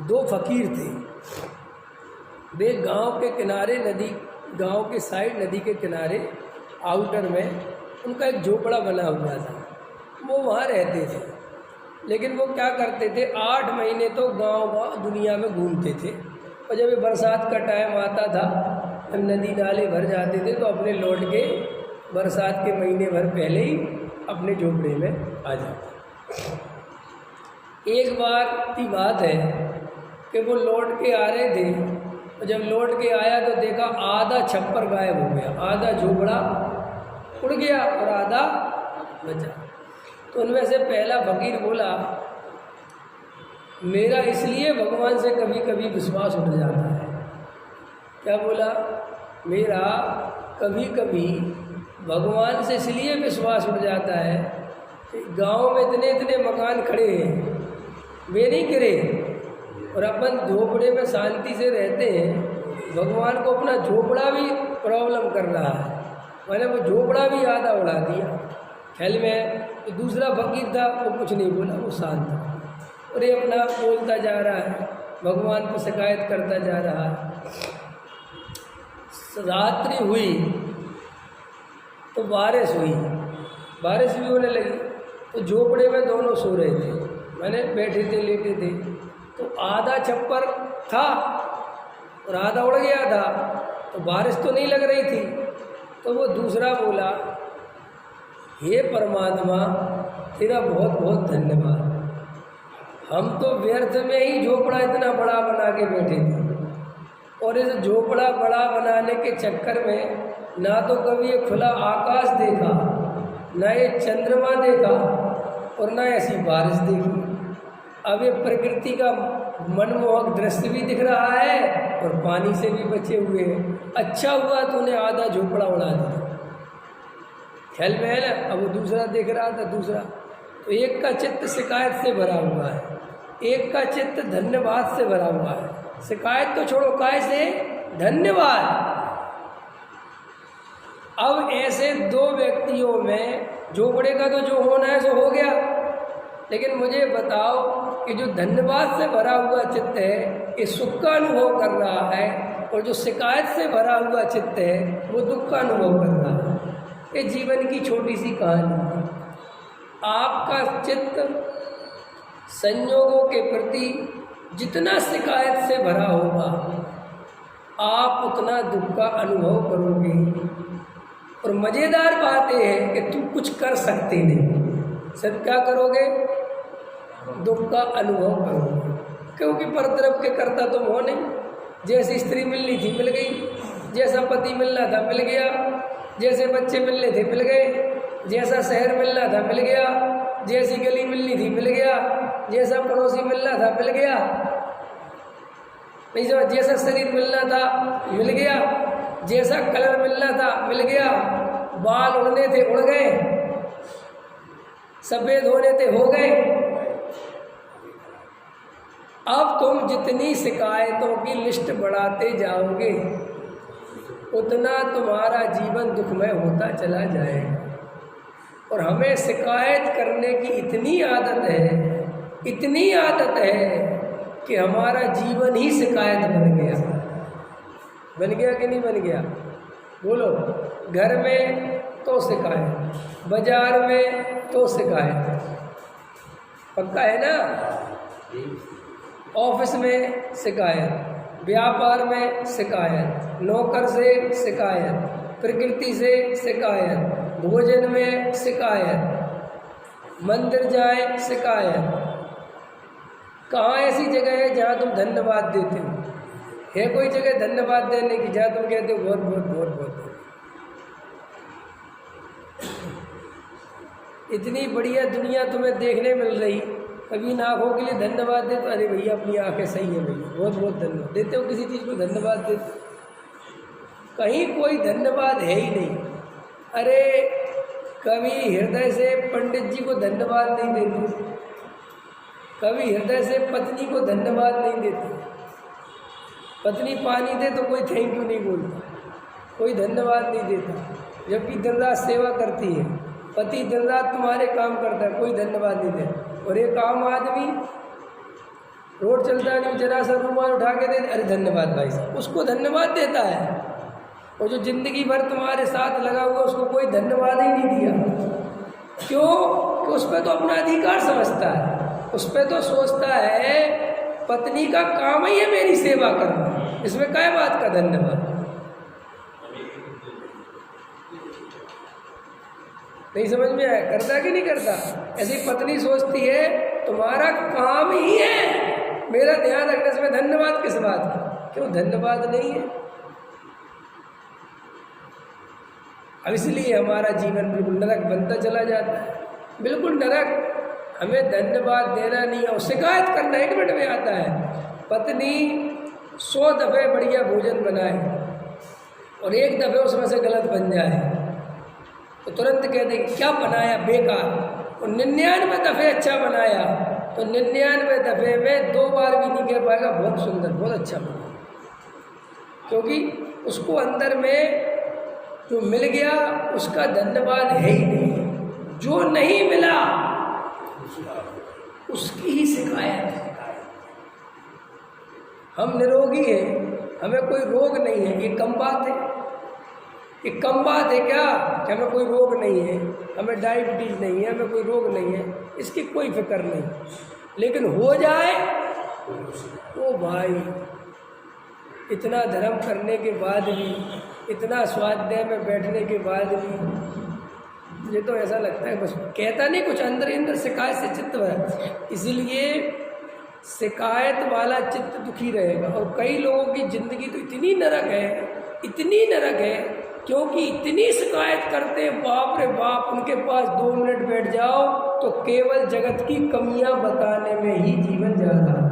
दो फकीर थे। वे गांव के किनारे नदी, गांव के साइड नदी के किनारे आउटर में उनका एक झोपड़ा बना हुआ था। वो वहाँ रहते थे, लेकिन वो क्या करते थे, 8 महीने तो गांव दुनिया में घूमते थे। और जब ये बरसात का टाइम आता था, जब नदी नाले भर जाते थे, तो अपने लौट के बरसात के महीने भर पहले ही अपने झोपड़े में आ जाते। एक बार की बात है कि वो लौट के आ रहे थे, और जब लौट के आया तो देखा आधा छप्पर गायब हो गया, आधा झोपड़ा उड़ गया और आधा बचा। तो उनमें से पहला फकीर बोला, मेरा इसलिए भगवान से कभी कभी विश्वास उठ जाता है। क्या बोला? मेरा कभी कभी भगवान से इसलिए विश्वास उठ जाता है कि गांव में इतने इतने मकान खड़े हैं, वे नहीं गिरे, और अपन झोपड़े में शांति से रहते हैं। भगवान को अपना झोपड़ा भी प्रॉब्लम कर रहा है, मैंने वो झोपड़ा भी आधा उड़ा दिया। ख्याल में तो दूसरा फकीर था, वो कुछ नहीं बोला, वो शांत था, और ये अपना बोलता जा रहा है, भगवान को शिकायत करता जा रहा है। रात्रि हुई तो बारिश हुई, बारिश भी होने लगी। तो झोपड़े में दोनों सो रहे थे, मैंने बैठे थे, लेटे थे। तो आधा छप्पर था और आधा उड़ गया था, तो बारिश तो नहीं लग रही थी। तो वो दूसरा बोला, हे परमात्मा, तेरा बहुत बहुत धन्यवाद। हम तो व्यर्थ में ही झोपड़ा इतना बड़ा बना के बैठे थे, और इस झोपड़ा बड़ा बनाने के चक्कर में ना तो कभी ये खुला आकाश देखा, ना ये चंद्रमा देखा, और ना ऐसी बारिश देखी। अब ये प्रकृति का मनमोहक दृश्य भी दिख रहा है और पानी से भी बचे हुए हैं। अच्छा हुआ तूने आधा झोपड़ा उड़ा दिया। ख्याल में है ना? अब वो दूसरा देख रहा था, दूसरा तो एक का चित्त शिकायत से भरा हुआ है, एक का चित्त धन्यवाद से भरा हुआ है। शिकायत तो छोड़ो, काय से? धन्यवाद। अब ऐसे दो व्यक्तियों में झोपड़े का तो जो होना है सो हो गया, लेकिन मुझे बताओ कि जो धन्यवाद से भरा हुआ चित्त है ये सुख का अनुभव कर रहा है, और जो शिकायत से भरा हुआ चित्त है वो दुख का अनुभव कर रहा है। ये जीवन की छोटी सी कहानी है। आपका चित्त संयोगों के प्रति जितना शिकायत से भरा होगा, आप उतना दुख का अनुभव करोगे। और मज़ेदार बात यह है कि तुम कुछ कर सकते नहीं, सब क्या करोगे? दुख का अनुभव करोगे, क्योंकि पर तरफ के करता तुम हो नहीं। जैसी स्त्री मिलनी थी मिल गई, जैसा पति मिलना था मिल गया, जैसे बच्चे मिलने थे मिल गए, जैसा शहर मिलना था मिल गया, जैसी गली मिलनी थी मिल गया, जैसा पड़ोसी मिलना था मिल गया, नहीं समझ, जैसा शरीर मिलना था मिल गया, जैसा कलर मिलना था मिल गया, बाल उड़ने थे उड़ गए, सफ़ेद होने थे हो गए। अब तुम जितनी शिकायतों की लिस्ट बढ़ाते जाओगे उतना तुम्हारा जीवन दुखमय होता चला जाएगा। और हमें शिकायत करने की इतनी आदत है, इतनी आदत है कि हमारा जीवन ही शिकायत बन गया। बन गया कि नहीं बन गया? बोलो। घर में तो शिकायत, बाजार में तो शिकायत, पक्का है ना? ऑफिस में शिकायत, व्यापार में शिकायत, नौकर से शिकायत, प्रकृति से शिकायत, भोजन में शिकायत, मंदिर जाए शिकायत। कहाँ ऐसी जगह है जहाँ तुम धन्यवाद देते हो? है कोई जगह धन्यवाद देने की जहाँ तुम कहते हो बहुत बहुत बहुत बहुत? इतनी बढ़िया दुनिया तुम्हें देखने मिल रही, कभी इन आँखों के लिए धन्यवाद दे तो अरे भैया अपनी आँखें सही है भैया, बहुत बहुत धन्यवाद देते हो। किसी चीज़ को धन्यवाद देते? कहीं कोई धन्यवाद है ही नहीं। अरे कभी हृदय से पंडित जी को धन्यवाद नहीं देते, कभी हृदय से पत्नी को धन्यवाद नहीं देते। पत्नी पानी दे तो कोई थैंक यू नहीं बोलता, कोई धन्यवाद नहीं देता, जबकि दिन रात सेवा करती है। पति दिन रात तुम्हारे काम करता है, कोई धन्यवाद नहीं देता। और एक आम आदमी रोड चलता नहीं, जरा सा रुमाल उठा के दे, अरे धन्यवाद भाई साहब, उसको धन्यवाद देता है। और जो ज़िंदगी भर तुम्हारे साथ लगा हुआ उसको कोई धन्यवाद ही नहीं दिया। क्यों? कि उस पर तो अपना अधिकार समझता है, उस पर तो सोचता है पत्नी का काम ही है मेरी सेवा करना, इसमें क्या बात का धन्यवाद। नहीं समझ में आया? करता कि नहीं करता? ऐसी पत्नी सोचती है तुम्हारा काम ही है मेरा ध्यान रखना, इसमें धन्यवाद किस बात का? क्यों धन्यवाद नहीं है? अब इसलिए हमारा जीवन बिल्कुल नरक बनता चला जाता है, बिल्कुल नरक। हमें धन्यवाद देना नहीं है और शिकायत करना 1 मिनट में आता है। पत्नी 100 दफ़े बढ़िया भोजन बनाए और 1 दफ़े उसमें से गलत बन जाए तो तुरंत कह देंगे क्या बनाया बेकार, और 99 दफ़े अच्छा बनाया तो 99 दफ़े में 2 बार भी नहीं कह पाएगा बहुत सुंदर, बहुत अच्छा बना, क्योंकि उसको अंदर में जो मिल गया उसका धन्यवाद है ही नहीं। जो नहीं मिला उसकी ही शिकायत है। हम निरोगी हैं, हमें कोई रोग नहीं है, ये कम बात है? ये कम बात है क्या कि हमें कोई रोग नहीं है, हमें डायबिटीज नहीं है, हमें कोई रोग नहीं है, इसकी कोई फिक्र नहीं। लेकिन हो जाए तो भाई इतना धर्म करने के बाद भी, इतना स्वाध्याय में बैठने के बाद भी मुझे तो ऐसा लगता है बस कहता नहीं, कुछ अंदर शिकायत से चित्त भरा। इसीलिए शिकायत वाला चित्त दुखी रहेगा। और कई लोगों की ज़िंदगी तो इतनी नरक है, इतनी नरक है, क्योंकि इतनी शिकायत करते हैं, बाप रे बाप, उनके पास 2 मिनट बैठ जाओ तो केवल जगत की कमियां बताने में ही जीवन जा रहा है।